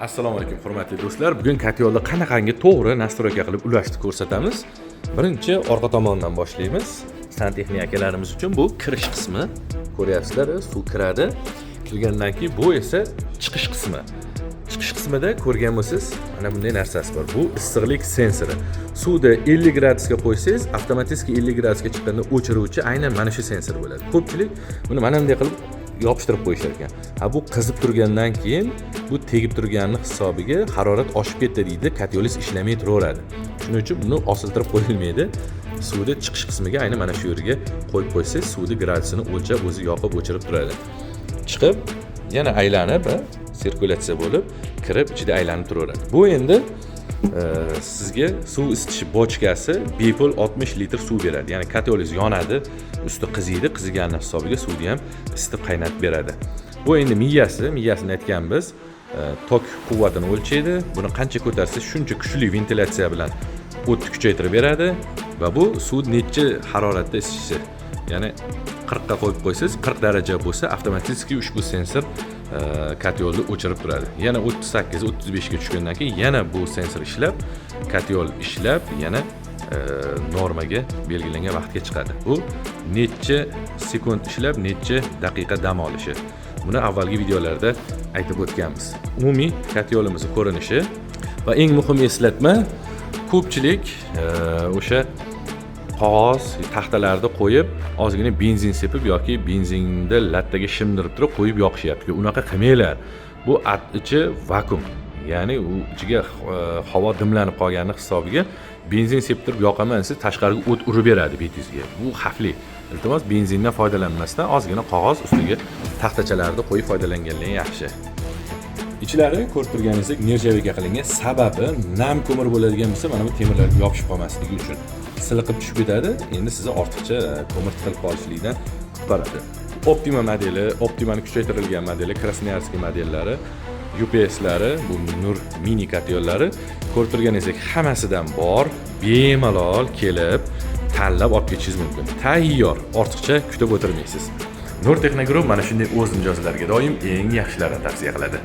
Assalomu alaykum hurmatli do'stlar. Bugun katyolda qanaqangi to'g'ri nastroyka qilib ulashni ko'rsatamiz. Birinchi orqa tomondan boshlaymiz. Santexnik akalarimiz uchun bu kirish qismi. Ko'ryapsizlar, suv kiradi. Kirgandan keyin bu esa chiqish qismi. Chiqish qismida ko'rgan bo'lsangiz, mana bunday narsasi bor. Bu issiqlik sensori. Suvni 50 gradusga qo'ysangiz, avtomatik 50 gradusga chiqqanda o'chiruvchi aynan mana shu sensor bo'ladi. Ko'pchilik buni mana bunday qilib yopishtirib qo'yishar ekan. Ha, bu qizib turgandan keyin bu tegib turganning hisobiga harorat oshib ketdi deydi, katyolis ishlamay turaveradi. Shuning uchun buni osiltirib qo'yilmaydi. Suvni chiqish qismiga aynan mana shu yerga qo'yib qo'ysangiz, suvni gradusini o'lchab o'zi yoqib o'chirib turadi. Chiqib, yana aylanib, sirkulyatsiya bo'lib, kirib ichida aylanib turaveradi. Bu endi sizga suv isitish bochkasi bepul 60 litr suv beradi. Ya'ni katyolis yonadi, usti qiziydi, qiziganning hisobiga suvni ham isitib qaynatib beradi. Bu endi miyasini aytganmiz. Tok quvvatini o'lchaydi. Buni qancha ko'tarsangiz, shuncha kuchli ventilyatsiya bilan o'tni kuchaytirib beradi va bu suv necha haroratda isishi. Ya'ni 40 ga qo'yib qo'ysangiz, 40 daraja bo'lsa, avtomatik ushbu sensor katyolni o'chirib turadi. Yana 38-35 ga tushgandan keyin yana bu sensor ishlab, katyol ishlab, yana normaga belgilangan vaqtga chiqadi. Bu necha sekund ishlab, necha daqiqa dam olishi. Buni avvalgi videolarda aytib o'tganmiz. Umumiy katyolimiz ko'rinishi va eng muhim eslatma, ko'pchilik o'sha qog'oz taxtalarni qo'yib, ozgina benzin sepib yoki benzinda lattaga shimdirib turib qo'yib yoqishyapti. Unaqa qilmanglar. Bu ichi vakuum. Ya'ni u ichiga havo dimlanib qolgani hisobiga benzin septirib yoqaman, siz tashqariga o't urib beradi betingizga. Bu xavfli. Iltimos benzindan foydalanmasdan ozgina qog'oz ustiga taxtachalarni qo'yib foydalanganlar yaxshi. Ichlari ko'rib turganingizdek nержавейка qilingan, sababi nam ko'mir bo'ladigan bo'lsa, mana bu temirlarga yopishib qolmasligi uchun. Siliqib tushib ketadi. Endi sizni ortiqcha ko'mir tiqilib qolishlikdan qutqaradi. Optima modeli, Optima'ning kuchaytirilgan modeli, Krasnoyarskiy modellari, UPS'lari, bu Nur mini katyollari ko'rib turganingizdek hammasidan bor, bemalol kelib tanlab olib ketishingiz mumkin. Tayyor, ortiqcha kutib o'tirmaysiz. Nur Texnogroup mana shunday o'z mijozlariga doim eng yaxshilarini tavsiya qiladi.